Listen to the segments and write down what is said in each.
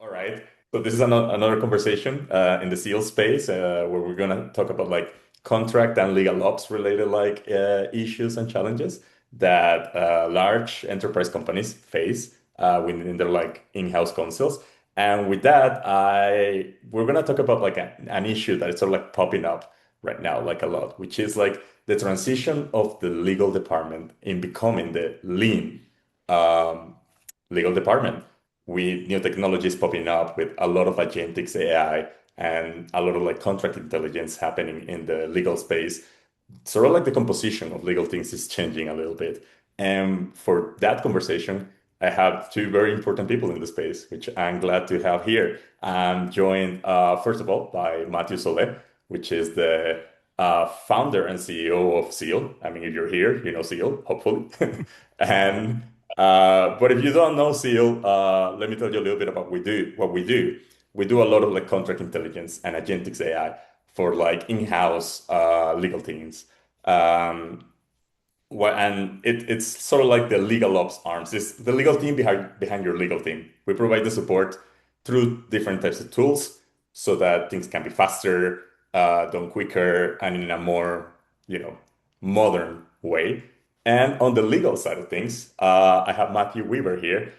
All right. So this is another conversation in the Zeal space where we're gonna talk about like contract and legal ops related like issues and challenges that large enterprise companies face within their like in-house counsels. And with that, I we're gonna talk about like an issue that is sort of like popping up right now like a lot, which is like the transition of the legal department in becoming the lean um, legal department with new technologies popping up with a lot of agentics AI and a lot of like contract intelligence happening in the legal space, sort of like the composition of legal things is changing a little bit. And for that conversation, I have two very important people in the space, which I'm glad to have here. I'm joined, first of all, by Matthew Solé, which is the founder and CEO of Zeal. I mean, if you're here, you know Zeal, hopefully. And but if you don't know Zeal, let me tell you a little bit about what we do. We do a lot of like contract intelligence and agentics AI for like in-house legal teams. Um, and it's sort of like the legal ops arms. It's the legal team behind your legal team. We provide the support through different types of tools so that things can be faster, done quicker, and in a more, you know, modern way. And on the legal side of things, I have Matthew Weaver here,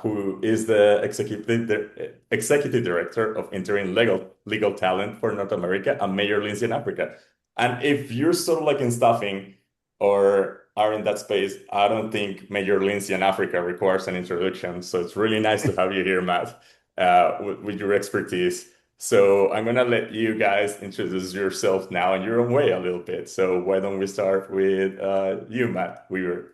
who is the executive director of interim legal talent for North America and Mayor Lindsey in Africa. And if you're sort of like in staffing or are in that space, I don't think Major Lindsey in Africa requires an introduction. So it's really nice to have you here, Matt, with your expertise. So I'm gonna let you guys introduce yourself now in your own way a little bit. So why don't we start with you, Matt Weaver?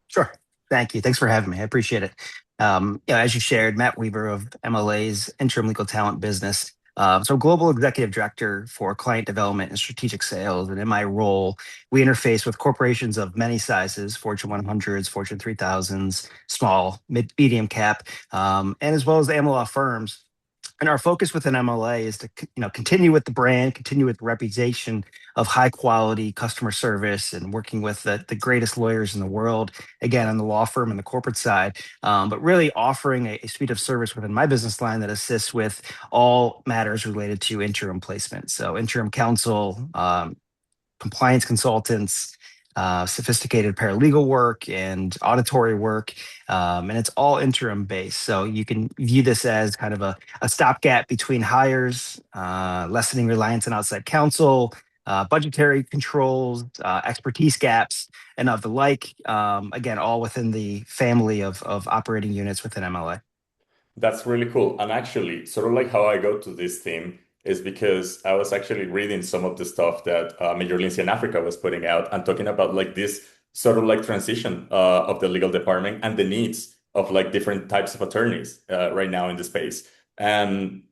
Sure. Thank you. Thanks for having me. I appreciate it. As you shared, Matt Weaver of MLA's Interim Legal Talent Business. So, Global Executive Director for Client Development and Strategic Sales. And in my role, we interface with corporations of many sizes, Fortune 100s, Fortune 3000s, small, medium cap, and as well as the AMLA firms. And our focus within MLA is to continue with the brand, continue with the reputation of high quality customer service, and working with the greatest lawyers in the world. Again, on the law firm and the corporate side, but really offering a suite of service within my business line that assists with all matters related to interim placement. So interim counsel, compliance consultants, sophisticated paralegal work, and auditory work. And it's all interim based. So you can view this as kind of a stopgap between hires, lessening reliance on outside counsel, budgetary controls, expertise gaps, and of the like. Again, all within the family of operating units within MLA. That's really cool. And actually, sort of like how I go to this theme is because I was actually reading some of the stuff that Major Lindsay in Africa was putting out and talking about like this sort of like transition of the legal department and the needs of like different types of attorneys right now in the space. And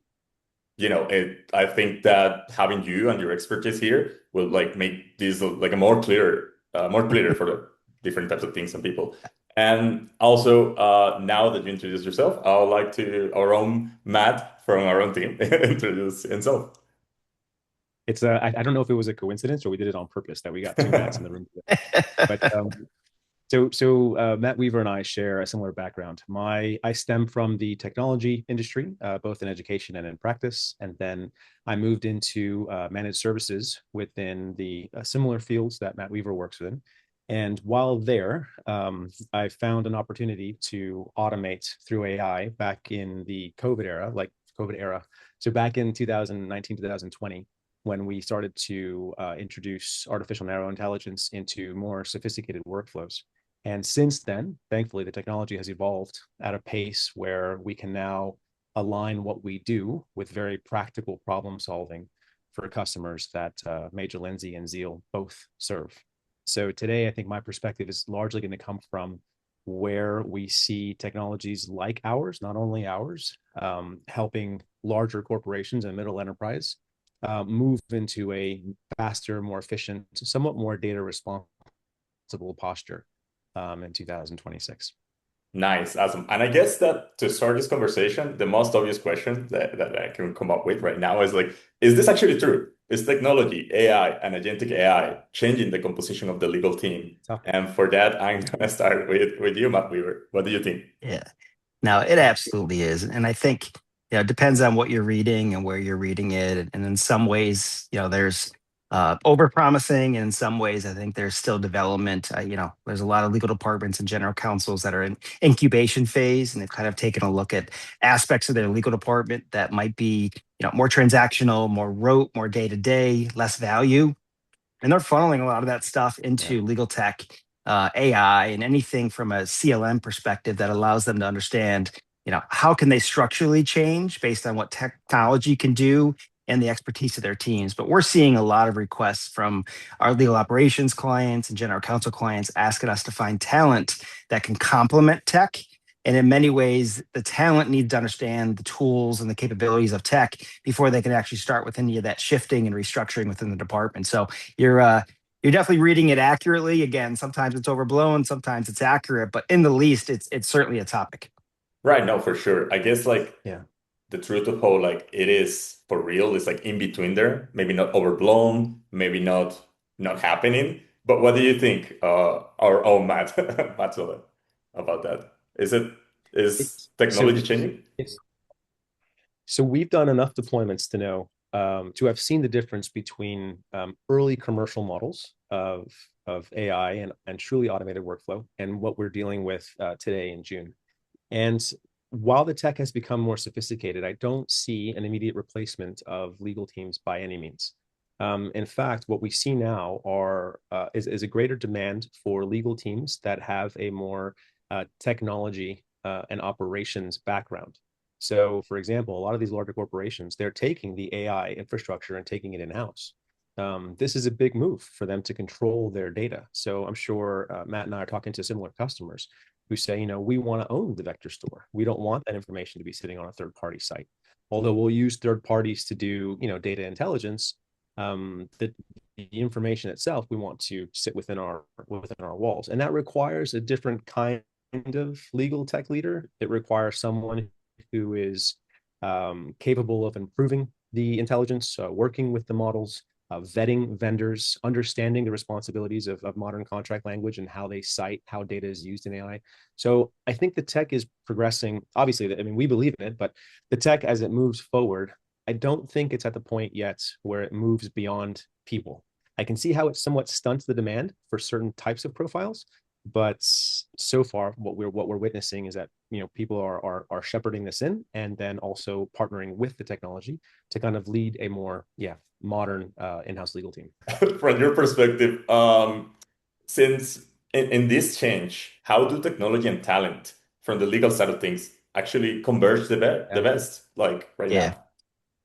I think that having you and your expertise here will like make this like a more clear for the different types of things and people. And also, now that you introduce yourself, I would like to our own Matt from our own team introduce himself. I don't know if it was a coincidence or we did it on purpose that we got two Matts in the room today. But Matt Weaver and I share a similar background. I stem from the technology industry, both in education and in practice, and then I moved into managed services within the similar fields that Matt Weaver works in. And while there, I found an opportunity to automate through AI back in the COVID era, like COVID era. So back in 2019, 2020, when we started to introduce artificial narrow intelligence into more sophisticated workflows. And since then, thankfully, the technology has evolved at a pace where we can now align what we do with very practical problem solving for customers that Major Lindsey and Zeal both serve. So today, I think my perspective is largely going to come from where we see technologies like ours, not only ours, helping larger corporations and middle enterprise move into a faster, more efficient, somewhat more data responsible posture in 2026. Nice, awesome. And I guess that to start this conversation, the most obvious question that I can come up with right now is like, is this actually true? Is technology, AI, and agentic AI changing the composition of the legal team? So And for that, I'm gonna start with you, Matt Weaver. What do you think? Yeah. No, it absolutely is. And I think, it depends on what you're reading and where you're reading it. And in some ways, there's over promising. And in some ways, I think there's still development. There's a lot of legal departments and general counsels that are in incubation phase, and they've kind of taken a look at aspects of their legal department that might be, more transactional, more rote, more day to day, less value. And they're funneling a lot of that stuff Yeah. into legal tech, AI, and anything from a CLM perspective that allows them to understand, how can they structurally change based on what technology can do and the expertise of their teams. But we're seeing a lot of requests from our legal operations clients and general counsel clients asking us to find talent that can complement tech. And in many ways, the talent needs to understand the tools and the capabilities of tech before they can actually start with any of that shifting and restructuring within the department. So you're definitely reading it accurately. Again, sometimes it's overblown, sometimes it's accurate, but in the least, it's certainly a topic. Right, no, for sure. I guess like Yeah. the truth of how like it is for real is like in between there, maybe not overblown, maybe not happening. But what do you think, our own Matt, Matt, about that? Is So technology changing? it's so we've done enough deployments to know to have seen the difference between early commercial models of AI and truly automated workflow and what we're dealing with today in June. And while the tech has become more sophisticated, I don't see an immediate replacement of legal teams by any means. In fact, what we see now is a greater demand for legal teams that have a more technology and operations background. So, for example, a lot of these larger corporations, they're taking the AI infrastructure and taking it in-house. This is a big move for them to control their data. So I'm sure Matt and I are talking to similar customers who say, we want to own the vector store. We don't want that information to be sitting on a third-party site. Although we'll use third parties to do, data intelligence, the information itself we want to sit within our walls, and that requires a different kind of legal tech leader. It requires someone who is capable of improving the intelligence, working with the models, vetting vendors, understanding the responsibilities of modern contract language and how they cite how data is used in AI. So I think the tech is progressing. Obviously, we believe in it, but the tech as it moves forward, I don't think it's at the point yet where it moves beyond people. I can see how it somewhat stunts the demand for certain types of profiles, but so far what we're witnessing is that people are shepherding this in and then also partnering with the technology to kind of lead a more modern in-house legal team. From your perspective, since in this change, how do technology and talent from the legal side of things actually converge the best, like right Yeah. now?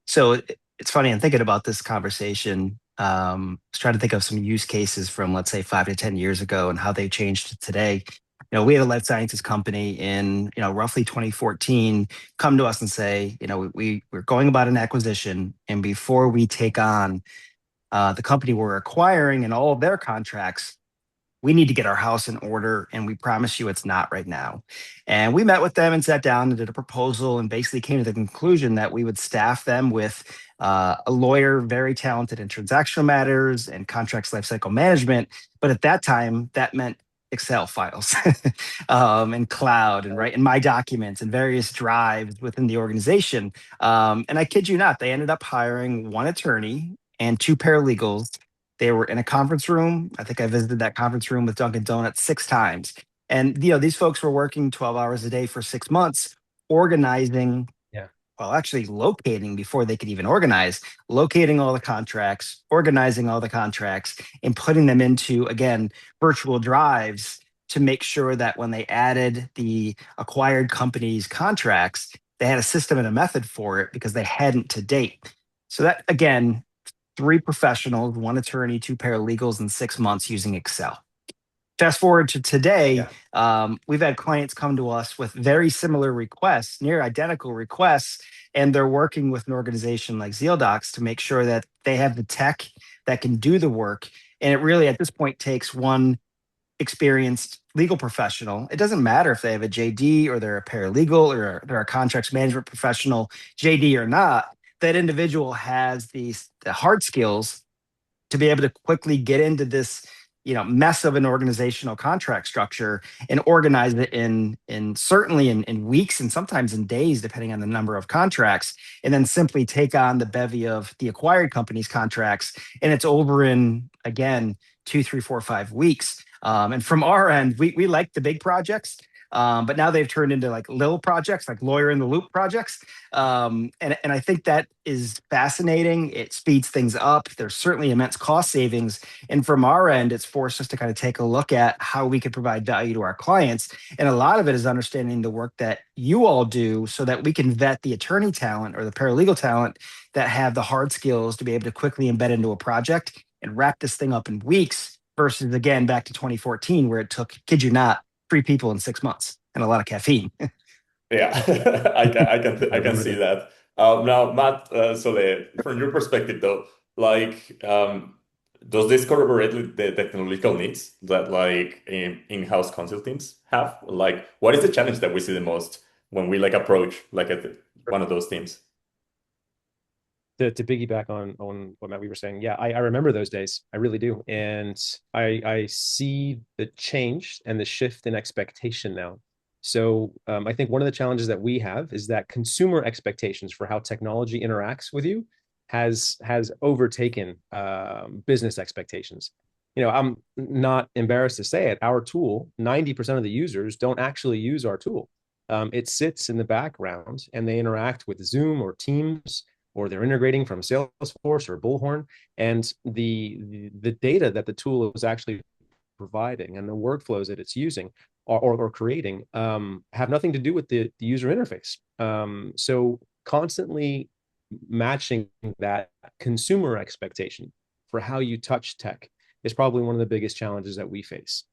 So it's funny, I'm thinking about this conversation. I was trying to think of some use cases from, let's say, 5 to 10 years ago and how they changed to today. We had a life sciences company in, roughly 2014 come to us and say, we're going about an acquisition. And before we take on the company we're acquiring and all of their contracts, we need to get our house in order, and we promise you it's not right now. And we met with them and sat down and did a proposal and basically came to the conclusion that we would staff them with a lawyer very talented in transactional matters and contracts lifecycle management. But at that time, that meant Excel files and cloud and my documents and various drives within the organization. And I kid you not, they ended up hiring one attorney and two paralegals. They were in a conference room. I think I visited that conference room with Dunkin' Donuts 6 times. And these folks were working 12 hours a day for 6 months, organizing, Yeah. well, actually locating before they could even organize, locating all the contracts, organizing all the contracts, and putting them into, again, virtual drives to make sure that when they added the acquired company's contracts, they had a system and a method for it because they hadn't to date. So that, again, 3 professionals, one attorney, two paralegals in 6 months using Excel. Fast forward to today, we've had clients come to us with very similar requests, near identical requests, and they're working with an organization like Zeal to make sure that they have the tech that can do the work. And it really, at this point, takes one experienced legal professional. It doesn't matter if they have a JD or they're a paralegal or they're a contracts management professional, JD or not. That individual has the hard skills to be able to quickly get into this mess of an organizational contract structure and organize it in certainly in weeks and sometimes in days, depending on the number of contracts, and then simply take on the bevy of the acquired company's contracts, and it's over in, again, 2, 3, 4, 5 weeks. And from our end, we like the big projects. But now they've turned into like little projects, like lawyer in the loop projects. And I think that is fascinating. It speeds things up. There's certainly immense cost savings. And from our end, it's forced us to kind of take a look at how we could provide value to our clients. And a lot of it is understanding the work that you all do so that we can vet the attorney talent or the paralegal talent that have the hard skills to be able to quickly embed into a project and wrap this thing up in weeks versus, again, back to 2014, where it took, kid you not, 3 people in 6 months and a lot of caffeine. Yeah, I can see that. Now, Matt, from your perspective, though, like, does this corroborate with the technological needs that like in-house counsel teams have? Like, what is the challenge that we see the most when we like approach like one of those teams? To piggyback on what Matt we were saying, yeah, I remember those days. I really do. And I see the change and the shift in expectation now. So I think one of the challenges that we have is that consumer expectations for how technology interacts with you has overtaken business expectations. I'm not embarrassed to say it. Our tool, 90% of the users don't actually use our tool. It sits in the background and they interact with Zoom or Teams, or they're integrating from Salesforce or Bullhorn, and the data that the tool is actually providing and the workflows that it's using or creating have nothing to do with the user interface. So constantly matching that consumer expectation for how you touch tech is probably one of the biggest challenges that we face.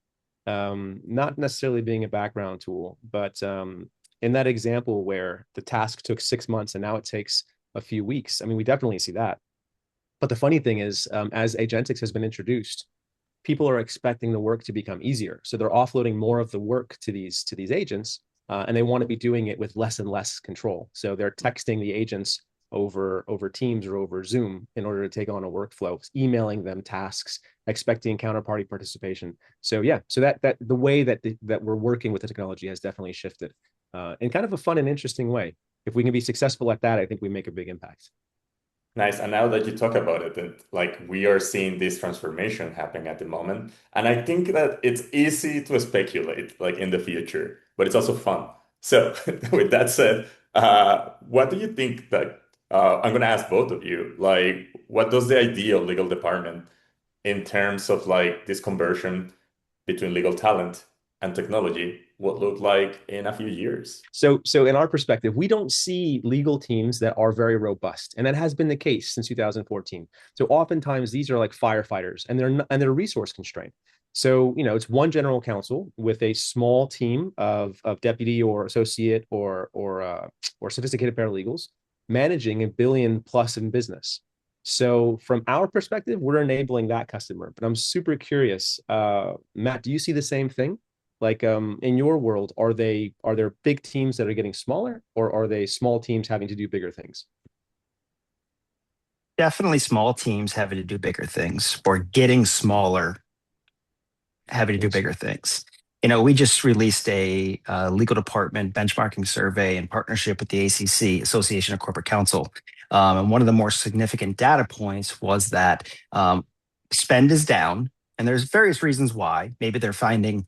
Not necessarily being a background tool, but in that example where the task took 6 months and now it takes a few weeks. I mean, we definitely see that. But the funny thing is, as agentics has been introduced, people are expecting the work to become easier. So they're offloading more of the work to these agents, and they want to be doing it with less and less control. So they're texting the agents over Teams or over Zoom in order to take on a workflow, emailing them tasks, expecting counterparty participation. So yeah, so that the way that we're working with the technology has definitely shifted in kind of a fun and interesting way. If we can be successful at that, I think we make a big impact. Nice. And now that you talk about it, and like we are seeing this transformation happening at the moment, and I think that it's easy to speculate like in the future, but it's also fun. So with that said, what do you think that I'm going to ask both of you, like, what does the ideal legal department in terms of like this conversion between legal talent and technology would look like in a few years? So in our perspective, we don't see legal teams that are very robust, and that has been the case since 2014. So oftentimes these are like firefighters, and they're resource constrained. So it's one general counsel with a small team of deputy or associate or sophisticated paralegals managing $1 billion plus in business. So from our perspective, we're enabling that customer. But I'm super curious, Matt, do you see the same thing? Like in your world, are there big teams that are getting smaller, or are they small teams having to do bigger things? Definitely small teams having to do bigger things or getting smaller, having to do bigger things. We just released a legal department benchmarking survey in partnership with the ACC, Association of Corporate Counsel. And one of the more significant data points was that spend is down, and there's various reasons why. Maybe they're finding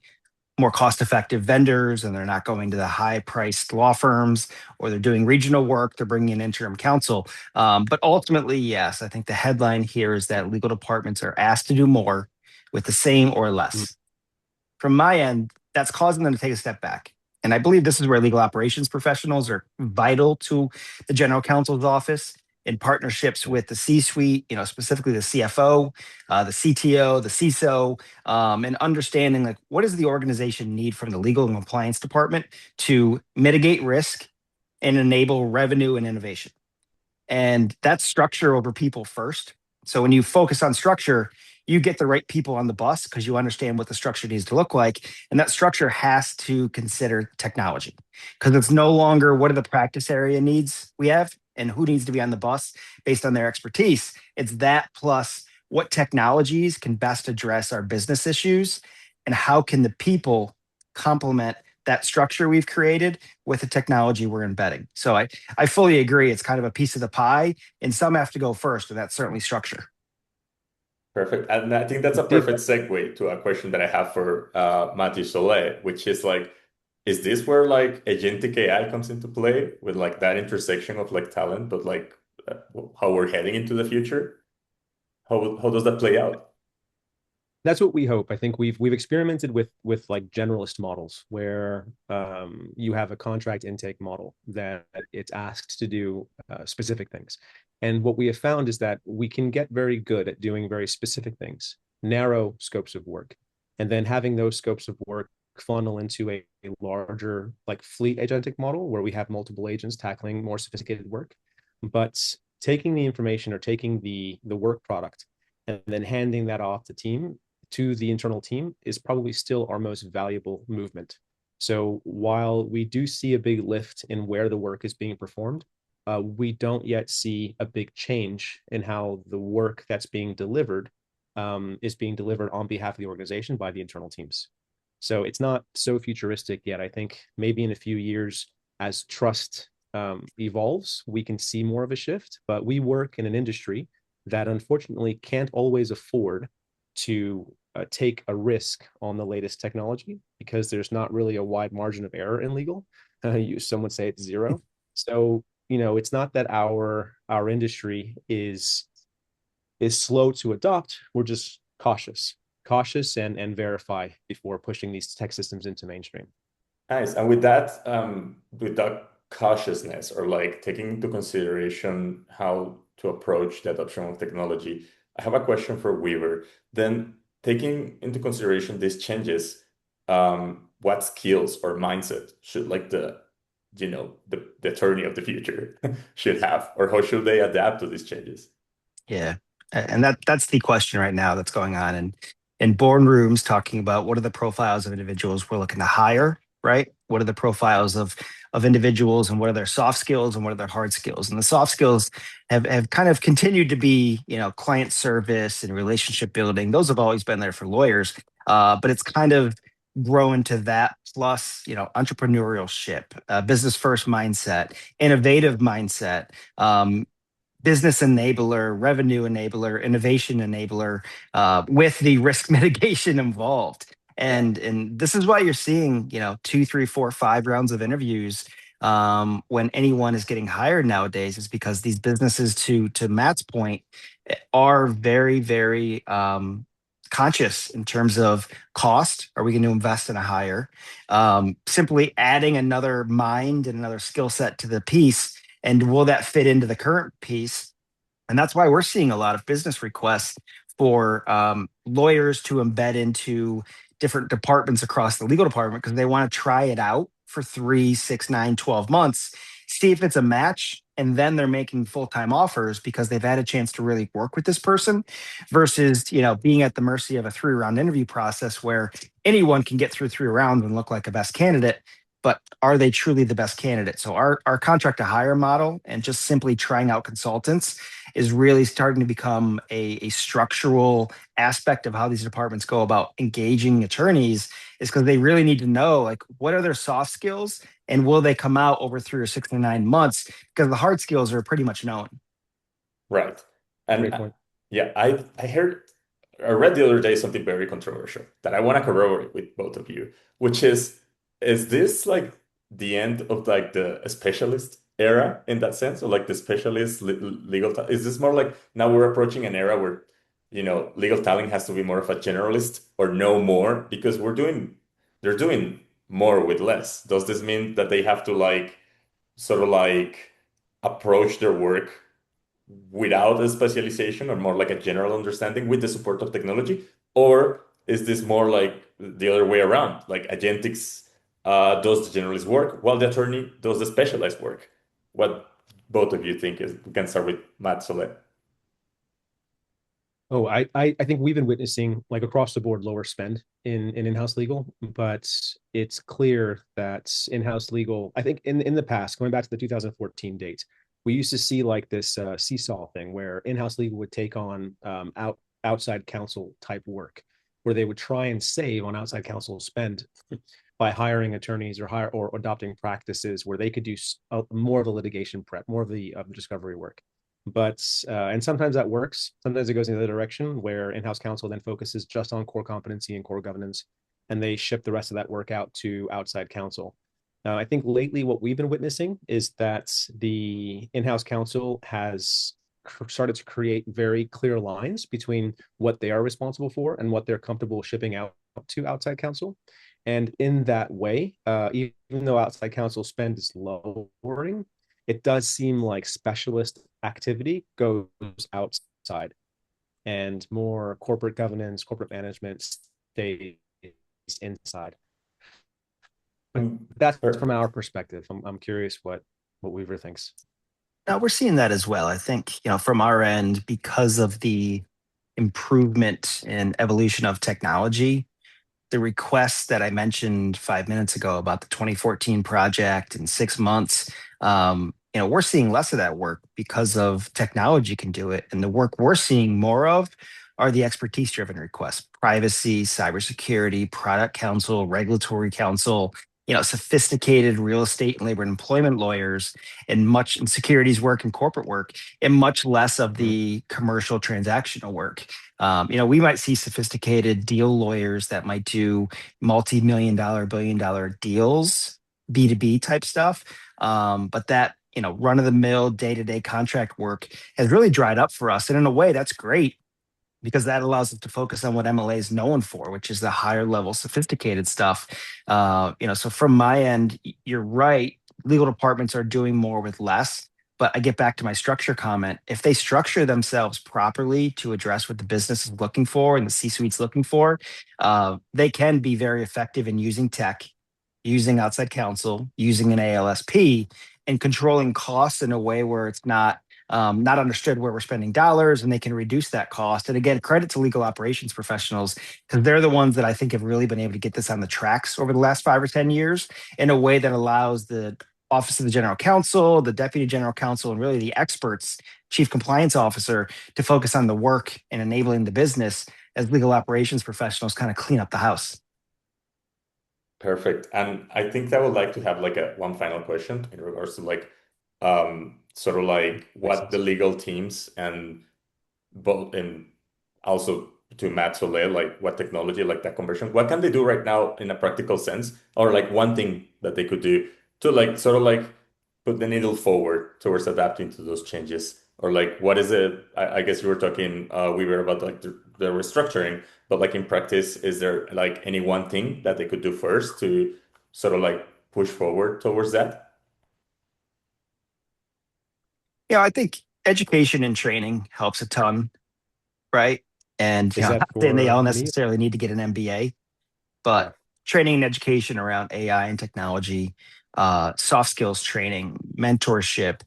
more cost-effective vendors and they're not going to the high-priced law firms, or they're doing regional work, they're bringing in interim counsel. But ultimately, yes, I think the headline here is that legal departments are asked to do more with the same or less. From my end, that's causing them to take a step back. And I believe this is where legal operations professionals are vital to the general counsel's office in partnerships with the C-suite, specifically the CFO, the CTO, the CISO, and understanding like what does the organization need from the legal and compliance department to mitigate risk and enable revenue and innovation. And that's structure over people first. So when you focus on structure, you get the right people on the bus because you understand what the structure needs to look like. And that structure has to consider technology, because it's no longer what are the practice area needs we have and who needs to be on the bus based on their expertise. It's that plus what technologies can best address our business issues, and how can the people complement that structure we've created with the technology we're embedding. So I fully agree. It's kind of a piece of the pie, and some have to go first, and that's certainly structure. Perfect. And I think that's a perfect segue to a question that I have for Matthew Soleil, which is like, is this where like agentic AI comes into play with like that intersection of like talent, but like uh, how we're heading into the future? How does that play out? That's what we hope. I think we've experimented with like generalist models where you have a contract intake model that it's asked to do specific things. And what we have found is that we can get very good at doing very specific things, narrow scopes of work, and then having those scopes of work funnel into a larger like fleet agentic model where we have multiple agents tackling more sophisticated work. But taking the information or taking the work product and then handing that off to the internal team is probably still our most valuable movement. So while we do see a big lift in where the work is being performed, we don't yet see a big change in how the work that's being delivered is being delivered on behalf of the organization by the internal teams. So it's not so futuristic yet. I think maybe in a few years, as trust evolves, we can see more of a shift. But we work in an industry that unfortunately can't always afford to take a risk on the latest technology because there's not really a wide margin of error in legal. Some would say it's zero. So it's not that our industry is slow to adopt. We're just cautious and verify before pushing these tech systems into mainstream. Nice. And with that cautiousness or like taking into consideration how to approach the adoption of technology, I have a question for Weaver. Then taking into consideration these changes, what skills or mindset should like the attorney of the future should have, or how should they adapt to these changes? Yeah. And that's the question right now that's going on in boardrooms, talking about what are the profiles of individuals we're looking to hire, right? What are the profiles of individuals, and what are their soft skills and what are their hard skills? And the soft skills have kind of continued to be, client service and relationship building. Those have always been there for lawyers. But it's kind of grown to that plus, entrepreneurship, business first mindset, innovative mindset, business enabler, revenue enabler, innovation enabler, with the risk mitigation involved. And this is why you're seeing, 2, 3, 4, 5 rounds of interviews when anyone is getting hired nowadays, is because these businesses, to Matt's point, are very, very conscious in terms of cost. Are we going to invest in a hire? Simply adding another mind and another skill set to the piece, and will that fit into the current piece? And that's why we're seeing a lot of business requests for lawyers to embed into different departments across the legal department, because they want to try it out for 3, 6, 9, 12 months, see if it's a match, and then they're making full-time offers because they've had a chance to really work with this person, versus being at the mercy of a 3-round interview process where anyone can get through 3 rounds and look like a best candidate. But are they truly the best candidate? So our contract to hire model, and just simply trying out consultants, is really starting to become a structural aspect of how these departments go about engaging attorneys, is because they really need to know, like, what are their soft skills, and will they come out over 3 or 6 to 9 months, because the hard skills are pretty much known. Right. And Great point. yeah, I read the other day something very controversial that I want to corroborate with both of you, which is this like the end of like the specialist era in that sense, or like the specialist legal is this more like now we're approaching an era where legal talent has to be more of a generalist or know more because they're doing more with less? Does this mean that they have to like sort of like approach their work without a specialization or more like a general understanding with the support of technology? Or is this more like the other way around? Like agentics does the generalist work while the attorney does the specialized work? What both of you think is, we can start with Matt Solet. Oh, I think we've been witnessing like across the board lower spend in in-house legal, but it's clear that in-house legal, I think in the past, going back to the 2014 date, we used to see like this seesaw thing where in-house legal would take on outside counsel type work, where they would try and save on outside counsel spend by hiring attorneys or adopting practices where they could do more of the litigation prep, more of the discovery work. But and sometimes that works. Sometimes it goes in the other direction, where in-house counsel then focuses just on core competency and core governance, and they ship the rest of that work out to outside counsel. I think lately what we've been witnessing is that the in-house counsel has started to create very clear lines between what they are responsible for and what they're comfortable shipping out to outside counsel. And in that way, even though outside counsel spend is lowering, it does seem like specialist activity goes outside and more corporate governance, corporate management stays inside. But that's from our perspective. I'm curious what Weaver thinks. Now we're seeing that as well. I think, from our end, because of the improvement and evolution of technology, the requests that I mentioned 5 minutes ago about the 2014 project in 6 months, we're seeing less of that work because of technology can do it. And the work we're seeing more of are the expertise driven requests: privacy, cybersecurity, product counsel, regulatory counsel, sophisticated real estate and labor and employment lawyers, and much in securities work and corporate work, and much less of the commercial transactional work. We might see sophisticated deal lawyers that might do multi-million dollar, billion-dollar deals, B2B type stuff. But that, run-of-the-mill, day-to-day contract work has really dried up for us. And in a way, that's great because that allows us to focus on what MLA is known for, which is the higher level, sophisticated stuff. So from my end, you're right. Legal departments are doing more with less. But I get back to my structure comment. If they structure themselves properly to address what the business is looking for and the C-suite's looking for, they can be very effective in using tech, using outside counsel, using an ALSP, and controlling costs in a way where it's not understood where we're spending dollars, and they can reduce that cost. And again, credit to legal operations professionals, because they're the ones that I think have really been able to get this on the tracks over the last 5 or 10 years in a way that allows the Office of the General Counsel, the Deputy General Counsel, and really the experts, Chief Compliance Officer, to focus on the work and enabling the business as legal operations professionals kind of clean up the house. Perfect. And I think I would like to have like one final question in regards to sort of like what the legal teams and both and also to Matt Soler, like what technology, like that conversion, what can they do right now in a practical sense, or like one thing that they could do to like sort of like put the needle forward towards adapting to those changes, or like what is it? I guess you were talking, we were about like the restructuring, but like in practice, is there like any one thing that they could do first to sort of like push forward towards that? I think education and training helps a ton, right? And Is I'm that not saying they all for me? necessarily need to get an MBA, Yeah. but training and education around AI and technology, soft skills training, mentorship.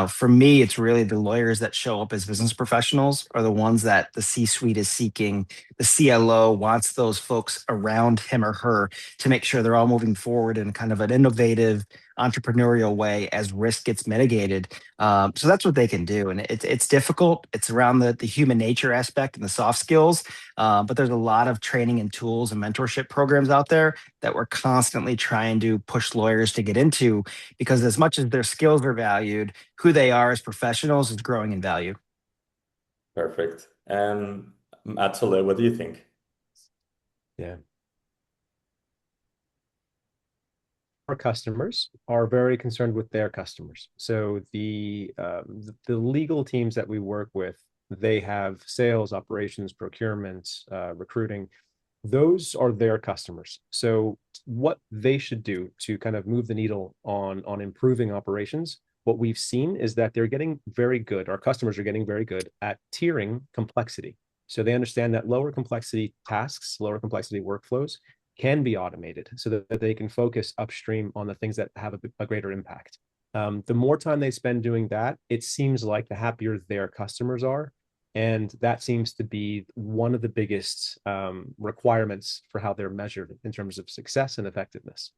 For me, it's really the lawyers that show up as business professionals are the ones that the C-suite is seeking. The CLO wants those folks around him or her to make sure they're all moving forward in kind of an innovative, entrepreneurial way as risk gets mitigated. So that's what they can do, and it's difficult. It's around the human nature aspect and the soft skills. But there's a lot of training and tools and mentorship programs out there that we're constantly trying to push lawyers to get into, because as much as their skills are valued, who they are as professionals is growing in value. Perfect. And Matt Soler, what do you think? Yeah. Our customers are very concerned with their customers. So the legal teams that we work with, they have sales, operations, procurement, recruiting. Those are their customers. So what they should do to kind of move the needle on improving operations, what we've seen is that they're getting very good. Our customers are getting very good at tiering complexity. So they understand that lower complexity tasks, lower complexity workflows can be automated so that they can focus upstream on the things that have a greater impact. The more time they spend doing that, it seems like the happier their customers are. And that seems to be one of the biggest requirements for how they're measured in terms of success and effectiveness.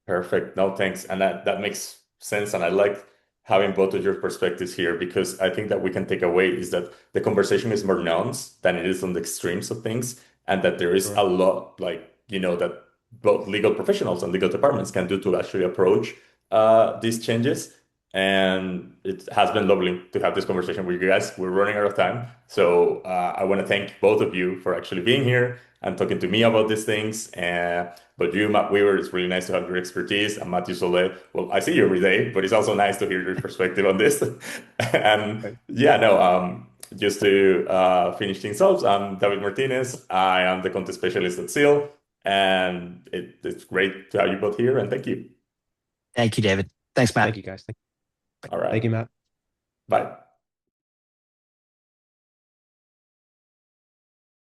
Perfect. No, thanks. And that makes sense. And I like having both of your perspectives here, because I think that we can take away is that the conversation is more nuanced than it is on the extremes of things, and that there is a Sure. lot, like, that both legal professionals and legal departments can do to actually approach these changes. And it has been lovely to have this conversation with you guys. We're running out of time. So I want to thank both of you for actually being here and talking to me about these things. But you, Matt Weaver, it's really nice to have your expertise. And Matthew Solé, well, I see you every day, but it's also nice to hear your perspective on this. And Okay. yeah, no, just to finish things up, I'm David Martinez. I am the content specialist at Zeal. And it's great to have you both here. And thank you. Thank you, David. Thanks, Matt. Thank you, guys. All right. Thank you, Matt. Bye.